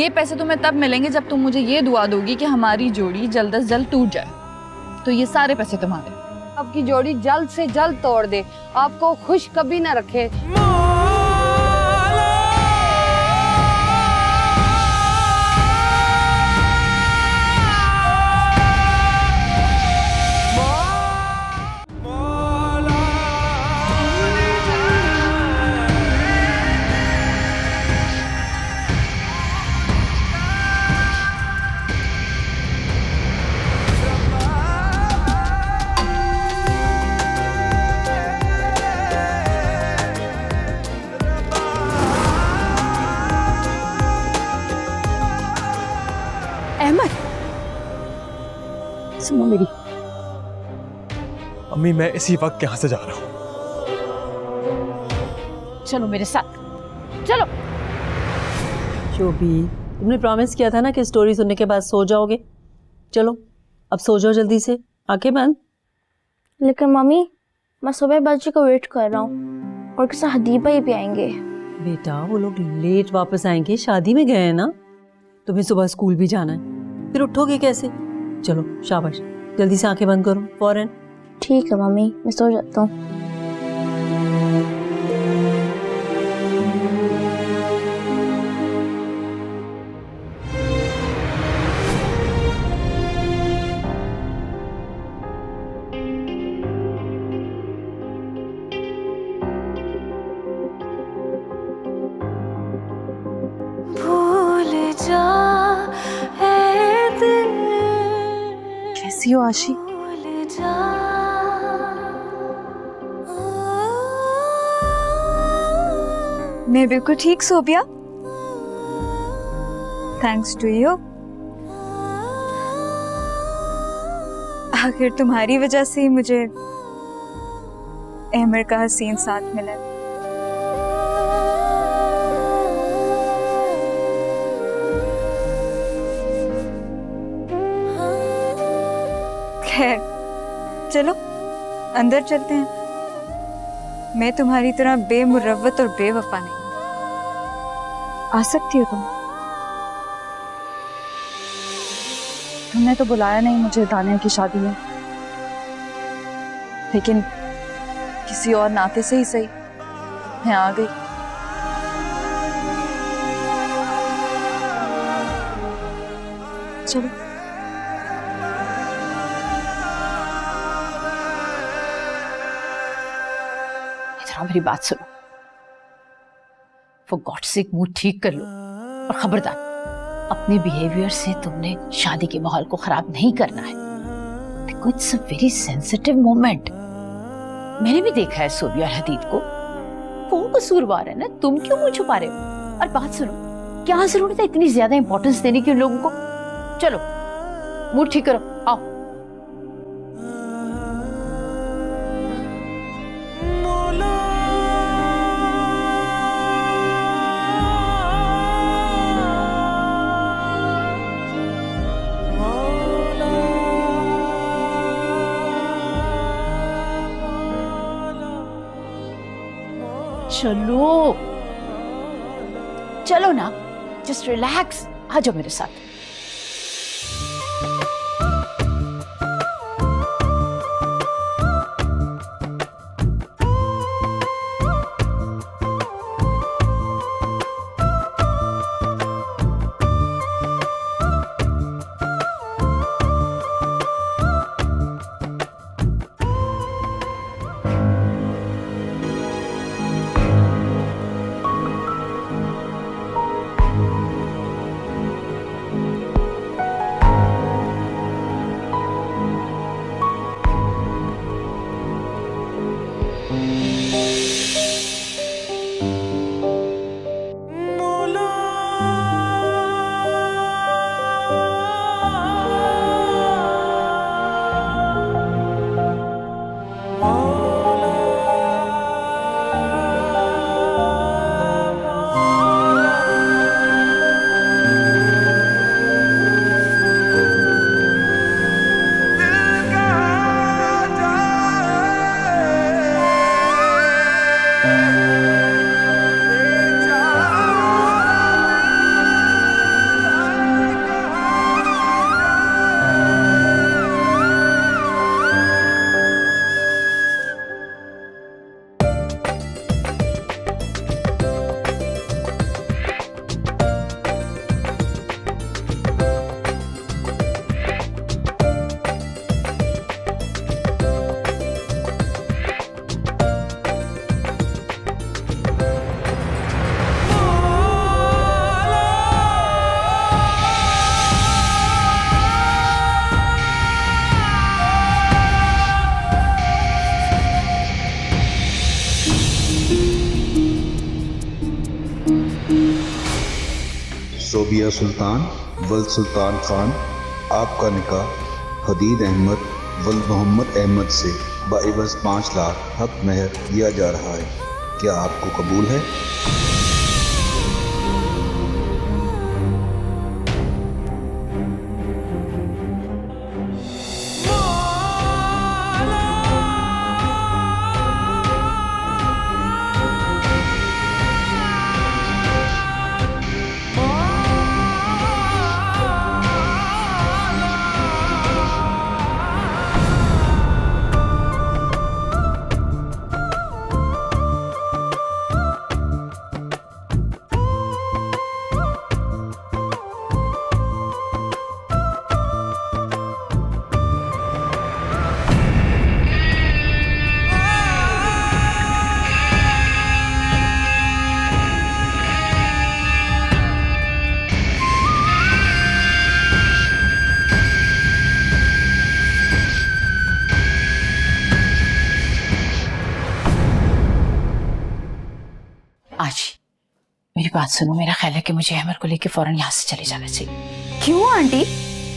ये पैसे तुम्हें तब मिलेंगे जब तुम मुझे ये दुआ दोगी कि हमारी जोड़ी जल्द से जल्द टूट जाए। तो ये सारे पैसे तुम्हारे। आपकी जोड़ी जल्द से जल्द तोड़ दे, आपको खुश कभी ना रखे। अहमद, सुनो मेरी। अम्मी मैं इसी वक्त यहाँ से जा रहा हूँ। चलो मेरे साथ, चलो। शोभी, तुमने प्रॉमिस किया था ना कि स्टोरी सुनने के बाद सो जाओगे। चलो अब सो जाओ जल्दी से, आंखें बंद। लेकिन मम्मी, मैं सुबह बच्चे को वेट कर रहा हूँ और किसी हदीबा ही भी आएंगे। बेटा वो लोग लेट वापस आएंगे, शादी में गए हैं ना। तुम्हें सुबह स्कूल भी जाना है, फिर उठोगे कैसे। चलो शाबाश, जल्दी से आंखें बंद करो फौरन। ठीक है मम्मी, मैं सो जाता हूँ। कैसी हो आशी? मैं बिल्कुल ठीक सोबिया, थैंक्स टू यू। आखिर तुम्हारी वजह से ही मुझे अहमर का हसीन साथ मिला। खैर चलो अंदर चलते हैं। मैं तुम्हारी तरह बेमुरव्वत और बेवफा नहीं। आ सकती हो तुमने तो बुलाया नहीं मुझे दानिया की शादी में, लेकिन किसी और नाते से ही सही मैं आ गई। चलो मेरी बात सुनो, फॉर गॉड सेक मूड ठीक कर लो और खबरदार अपने बिहेवियर से तुमने शादी के माहौल को खराब नहीं करना है। देखो it's a very sensitive moment. मैंने भी देखा है सोबिया और हदीद को, वो कसूरवार है ना, तुम क्यों मुंह छुपा रहे हो। और बात सुनो, क्या जरूरत है इतनी ज्यादा इंपॉर्टेंस देने की उन लोगों को। चलो मूड ठीक करो, आओ। चलो चलो ना, जस्ट रिलैक्स, आ जाओ मेरे साथ। सोबिया सुल्तान वल सुल्तान खान, आपका निकाह हदीद अहमद वल मोहम्मद अहमद से बाइवज़ 5 लाख हक महर किया जा रहा है। क्या आपको कबूल है? आज मेरी बात सुनो, मेरा ख्याल है कि मुझे अहमर को लेकर फौरन यहाँ से चले जाना चाहिए। क्यों आंटी,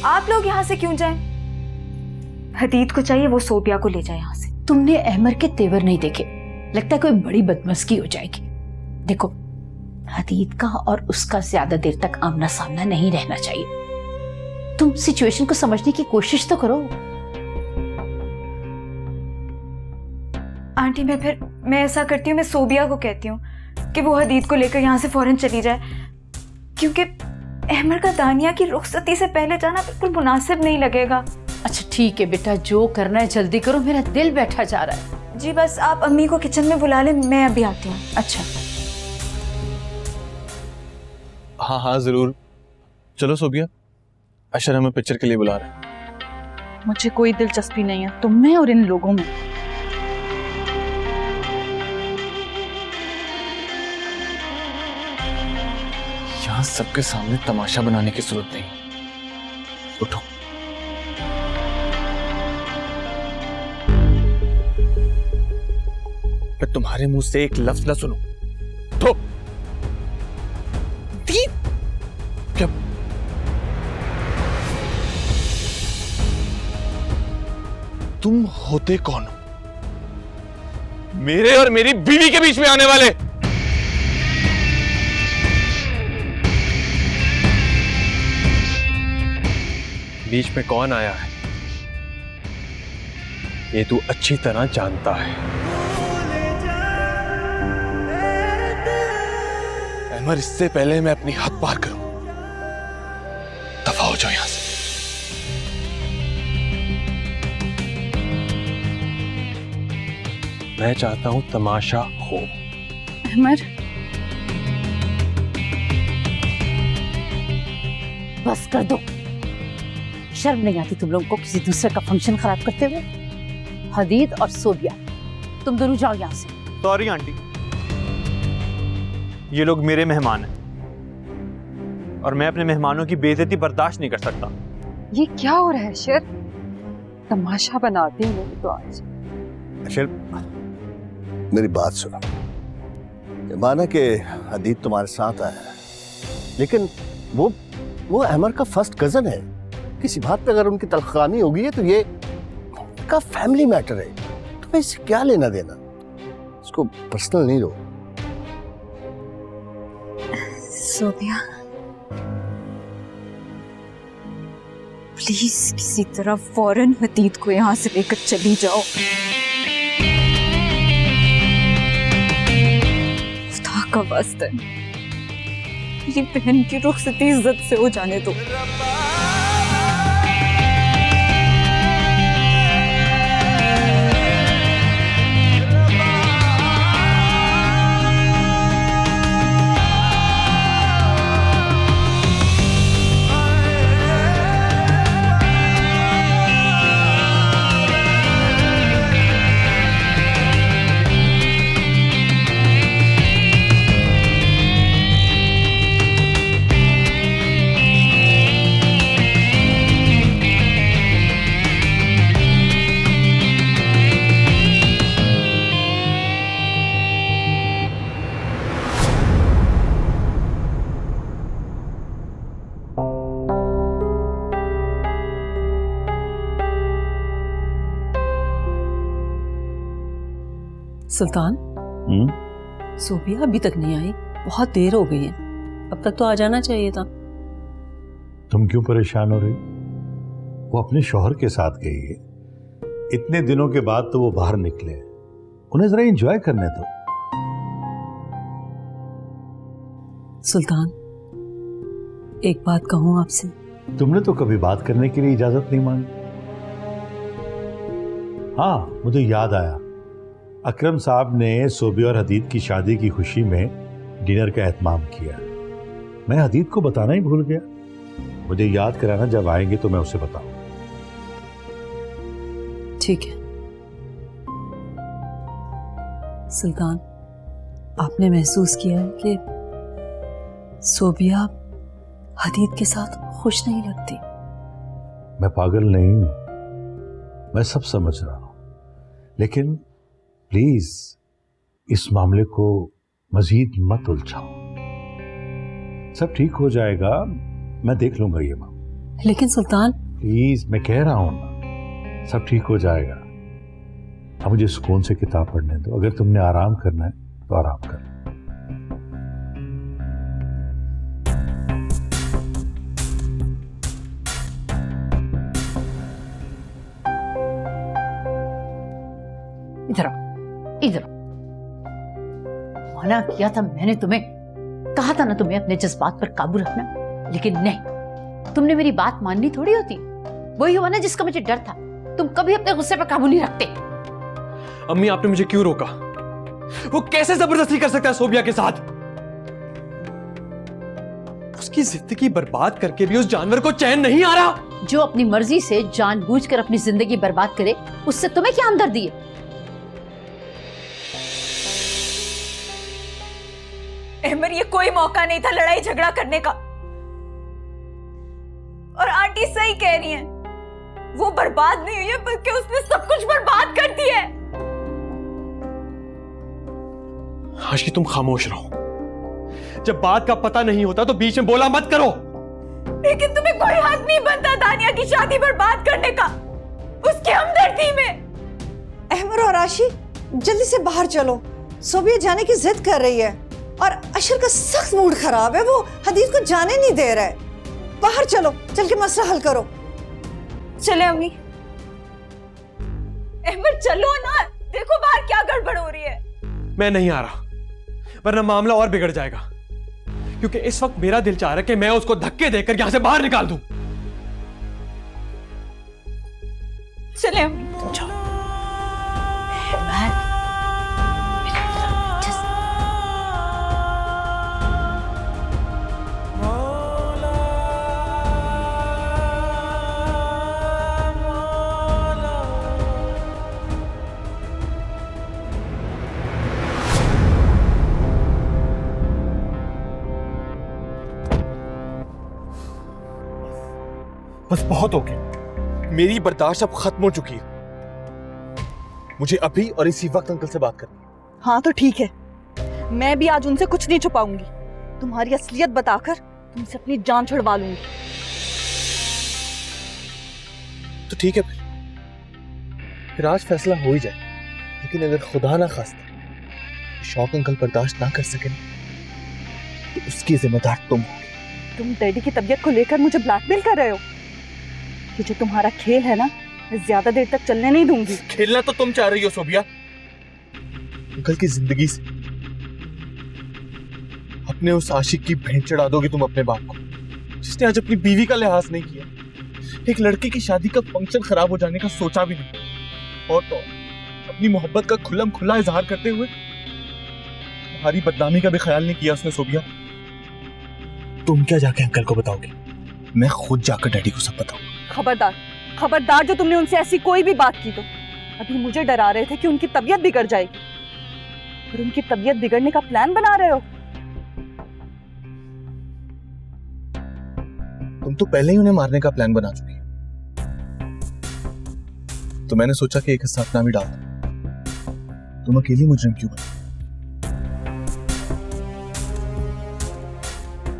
आप लोग यहाँ से क्यों जाएं? हदीद को चाहिए वो सोबिया को ले जाए यहाँ से। तुमने अहमर के तेवर नहीं देखे, लगता है कोई बड़ी बदमस्की हो जाएगी। देखो, हदीद का और उसका ज्यादा देर तक आमना सामना नहीं रहना चाहिए। तुम सिचुएशन को समझने की कोशिश तो करो। आंटी मैं ऐसा करती हूँ, मैं सोबिया को कहती हूँ कि वो हदीद को लेकर यहाँ से फौरन चली जाए, क्योंकि अहमर का दानिया की रुखसती से पहले जाना बिल्कुल मुनासिब नहीं लगेगा। अच्छा ठीक है बेटा, जो करना है जल्दी करो, मेरा दिल बैठा जा रहा है। जी बस आप अम्मी को किचन में बुला लें, मैं अभी आती हूँ। अच्छा हाँ हाँ जरूर। चलो सोबिया, अशर हमें पिक्चर के लिए बुला रहे हैं। मुझे कोई दिलचस्पी नहीं है तुम में और इन लोगों में। यहाँ सबके सामने तमाशा बनाने की जरूरत नहीं। उठो। मैं तुम्हारे मुंह से एक लफ्ज ना सुनूं तो क्या? तुम होते कौन हो मेरे और मेरी बीवी के बीच में आने वाले? बीच में कौन आया है ये तू अच्छी तरह जानता है। अहमर, इससे पहले मैं अपनी हद पार करूं, दफा हो जाओ यहां से। मैं चाहता हूं तमाशा हो। अहमर, बस कर दो, शर्म नहीं आती तुम लोगों को किसी दूसरे का फंक्शन खराब करते हुए? हदीद और सोबिया, तुम दोनों जाओ यहाँ से। सॉरी आंटी, ये लोग मेरे मेहमान हैं और मैं अपने मेहमानों की बेइज्जती बर्दाश्त नहीं कर सकता। ये क्या हो रहा है शेर? तमाशा बनाते हैं लोग तो आज। अशर, मेरी बात सुनो। माना कि हदीद तुम्हारे साथ आया है, लेकिन वो अहमर का फर्स्ट कजन है। किसी बात पे अगर उनकी तलखानी होगी है तो ये का फैमिली मैटर है, तुम्हें इससे क्या लेना देना? इसको पर्सनल नहीं लो। सोबिया प्लीज किसी तरह फौरन हदीद को यहाँ से लेकर चली जाओ। खुदा का वास्ता है, मेरी बहन की रुखसती इज्जत से हो जाने दो। सुल्तान, सोबिया अभी तक नहीं आई, बहुत देर हो गई है, अब तक तो आ जाना चाहिए था। तुम क्यों परेशान हो रही? वो अपने शौहर के साथ गई है, इतने दिनों के बाद तो वो बाहर निकले, उन्हें जरा एंजॉय करने दो। सुल्तान, एक बात कहूं आपसे। तुमने तो कभी बात करने के लिए इजाजत नहीं मांगी। हाँ, मुझे याद आया, अकरम साहब ने सोबिया और हदीद की शादी की खुशी में डिनर का एहतमाम किया। मैं हदीद को बताना ही भूल गया। मुझे याद कराना, जब आएंगे तो मैं उसे बताऊं। ठीक है। सुल्तान, आपने महसूस किया है कि सोबिया हदीद के साथ खुश नहीं लगती। मैं पागल नहीं हूं, मैं सब समझ रहा हूं, लेकिन प्लीज इस मामले को मजीद मत उलझाओ। सब ठीक हो जाएगा, मैं देख लूंगा ये मामला। लेकिन सुल्तान, प्लीज, मैं कह रहा हूं ना, सब ठीक हो जाएगा। अब मुझे सुकून से किताब पढ़ने दो। अगर तुमने आराम करना है तो आराम कर। इधर आओ, इधर आओ। मना किया था मैंने तुम्हें, कहा था ना तुम्हें अपने जज्बात पर काबू रखना, लेकिन नहीं, तुमने मेरी बात माननी थोड़ी होती। वही हुआ ना जिसका मुझे डर था। तुम कभी अपने गुस्से पर काबू नहीं रखते। अम्मी, आपने मुझे क्यों रोका? वो कैसे जबरदस्ती कर सकता है सोबिया के साथ? उसकी जिंदगी बर्बाद करके भी उस जानवर को चैन नहीं आ रहा। जो अपनी मर्जी से जानबूझकर अपनी जिंदगी बर्बाद करे, उससे तुम्हें क्या हमदर्दी है? अहमर, ये कोई मौका नहीं था लड़ाई झगड़ा करने का। और आंटी सही कह रही हैं, वो बर्बाद नहीं हुई है बल्कि उसने सब कुछ बर्बाद कर दिया है। आशी, तुम खामोश रहो। जब बात का पता नहीं होता तो बीच में बोला मत करो। लेकिन तुम्हें कोई हक नहीं बनता दानिया की शादी बर्बाद करने का, उसकी हमदर्दी में। अहमर और आशी, जल्दी से बाहर चलो। सोबिया जाने की जिद कर रही है और अशर का सख्त मूड खराब है, वो हदीद को जाने नहीं दे रहा है। बाहर चलो, चल के मसला हल करो। चले अम्मी। अहमद, चलो ना, देखो बाहर क्या गड़बड़ हो रही है। मैं नहीं आ रहा, वरना मामला और बिगड़ जाएगा। क्योंकि इस वक्त मेरा दिल चाह रहा है कि मैं उसको धक्के देकर यहां से बाहर निकाल दूं। चले अम्मी, जाओ। बस बहुत हो गया, मेरी बर्दाश्त अब खत्म हो चुकी है। मुझे अभी और इसी वक्त अंकल से बात करनी है। हाँ तो ठीक है, मैं भी आज उनसे कुछ नहीं छुपाऊंगी। तुम्हारी असलियत बताकर तुमसे अपनी जान छुड़वा लूंगी। तो ठीक है, फिर आज फैसला हो ही जाए। लेकिन अगर खुदा ना खास्ता शौक अंकल बर्दाश्त ना कर सके तो उसकी जिम्मेदार तुम हो। तुम डैडी की तबीयत को लेकर मुझे ब्लैकमेल कर रहे हो? ये जो तुम्हारा खेल है ना, मैं ज्यादा देर तक चलने नहीं दूंगी। खेलना तो तुम चाह रही हो सोबिया, अंकल की जिंदगी से अपने उस आशिक की भेंट चढ़ा दोगी तुम अपने बाप को, जिसने आज अपनी बीवी का लिहाज नहीं किया, एक लड़के की शादी का फंक्शन खराब हो जाने का सोचा भी नहीं, और तो अपनी मोहब्बत का खुल्लम खुल्ला इजहार करते हुए तुम्हारी बदनामी का भी ख्याल नहीं किया उसने। सोबिया, तुम क्या जाके अंकल को बताओगे? मैं खुद जाकर डैडी को सब बताऊंगा। खबरदार, खबरदार, जो तुमने उनसे ऐसी कोई भी बात की तो। अभी मुझे डरा रहे थे कि उनकी तबीयत बिगड़ जाएगी, और उनकी तबीयत बिगड़ने का प्लान बना रहे हो। तुम तो पहले ही उन्हें मारने का प्लान बना चुकी है, तो मैंने सोचा कि एक हिस्सा अपना भी डाल दूं। तुम अकेली मुजरिम क्यों बनी?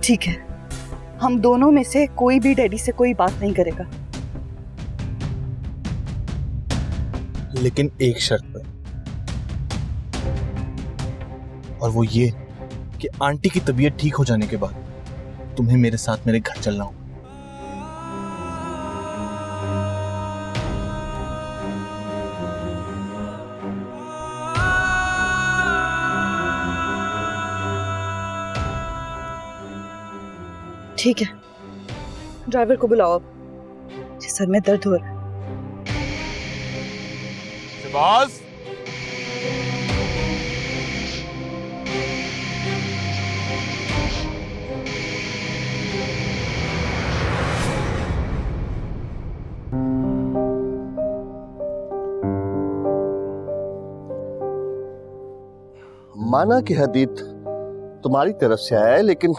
ठीक है, हम दोनों में से कोई भी डैडी से कोई बात नहीं करेगा, लेकिन एक शर्त पर। और वो ये कि आंटी की तबीयत ठीक हो जाने के बाद तुम्हें मेरे साथ मेरे घर चलना होगा। ठीक है, ड्राइवर को बुलाओ अब, मुझे सर में दर्द हो रहा है। शहबाज, माना कि हदीद तुम्हारी तरफ से आया है, लेकिन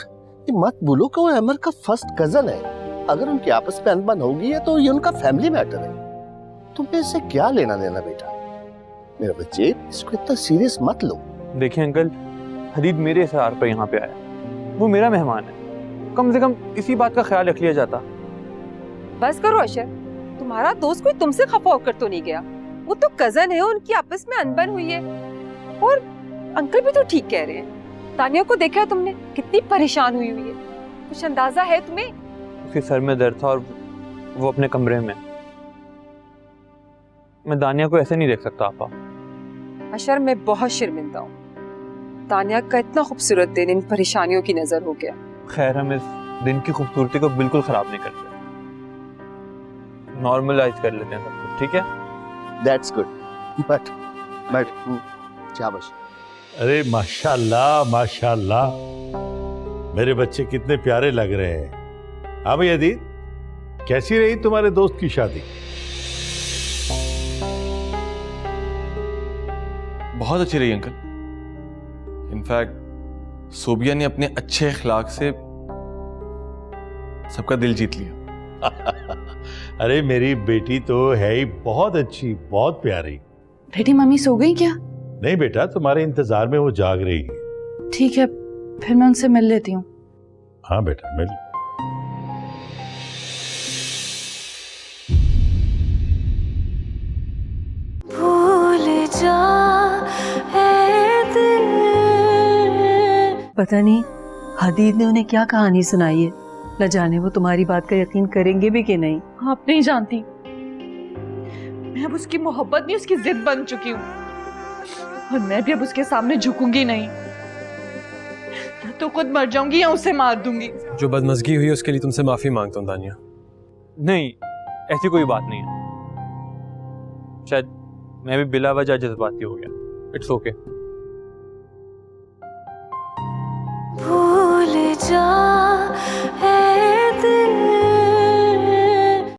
ये मत भूलो कि वो अमर का फर्स्ट कजन है। अगर उनकी आपस में अनबन होगी है तो ये उनका फैमिली मैटर है। तुम्हें इससे क्या लेना देना बेटा? मेरे बच्चे, इसको इतना सीरियस मत लो। देखिए अंकल, हदीद मेरे इसरार पर यहाँ पे आया, वो मेरा मेहमान है, कम से कम इसी बात का ख्याल रख लिया जाता। बस करो अशर, तुम्हारा दोस्त कोई तुमसे खफा होकर तो नहीं गया, वो तो कजन है, उनकी आपस में अनबन हुई है। और अंकल भी तो ठीक कह रहे हैं, तानिया को देखा तुमने कितनी परेशान हुई है, कुछ अंदाजा है तुम्हें? उसके सर में दर्द था और वो अपने कमरे में। मैं दानिया को ऐसे नहीं देख सकता आपा। अशर, मैं बहुत शर्मिंदा हूँ, तानिया का इतना खूबसूरत दिन इन परेशानियों की नजर हो गया। खैर, हम इस दिन की खूबसूरती को बिल्कुल खराब नहीं करते, नॉर्मलाइज कर लेते हैं सब कुछ, ठीक है? That's good. बट शाबाश। अरे माशाल्लाह माशाल्लाह, मेरे बच्चे कितने प्यारे लग रहे हैं। हाँ भाई अदीद, कैसी रही तुम्हारे दोस्त की शादी? बहुत अच्छी रही अंकल। इनफैक्ट सोबिया ने अपने अच्छे अखलाक से सबका दिल जीत लिया। अरे मेरी बेटी तो है ही बहुत अच्छी, बहुत प्यारी। बेटी, मम्मी सो गई क्या? नहीं बेटा, तुम्हारे इंतजार में वो जाग रही है। ठीक है, फिर मैं उनसे मिल लेती हूँ। हाँ बेटा, मिल। भूल जा ऐ दिल। पता नहीं हदीद ने उन्हें क्या कहानी सुनाई है, न जाने वो तुम्हारी बात का यकीन करेंगे भी कि नहीं। आप नहीं जानती, मैं अब उसकी मोहब्बत नहीं, उसकी जिद बन चुकी हूँ, और मैं भी अब उसके सामने झुकूंगी नहीं। या तो खुद मर जाऊंगी या उसे मार दूंगी। जो बदमज़गी हुई उसके लिए तुमसे माफी मांगता हूँ दानिया। नहीं, ऐसी कोई बात नहीं है, शायद मैं भी बिला वजह जज्बाती हो गया। It's okay.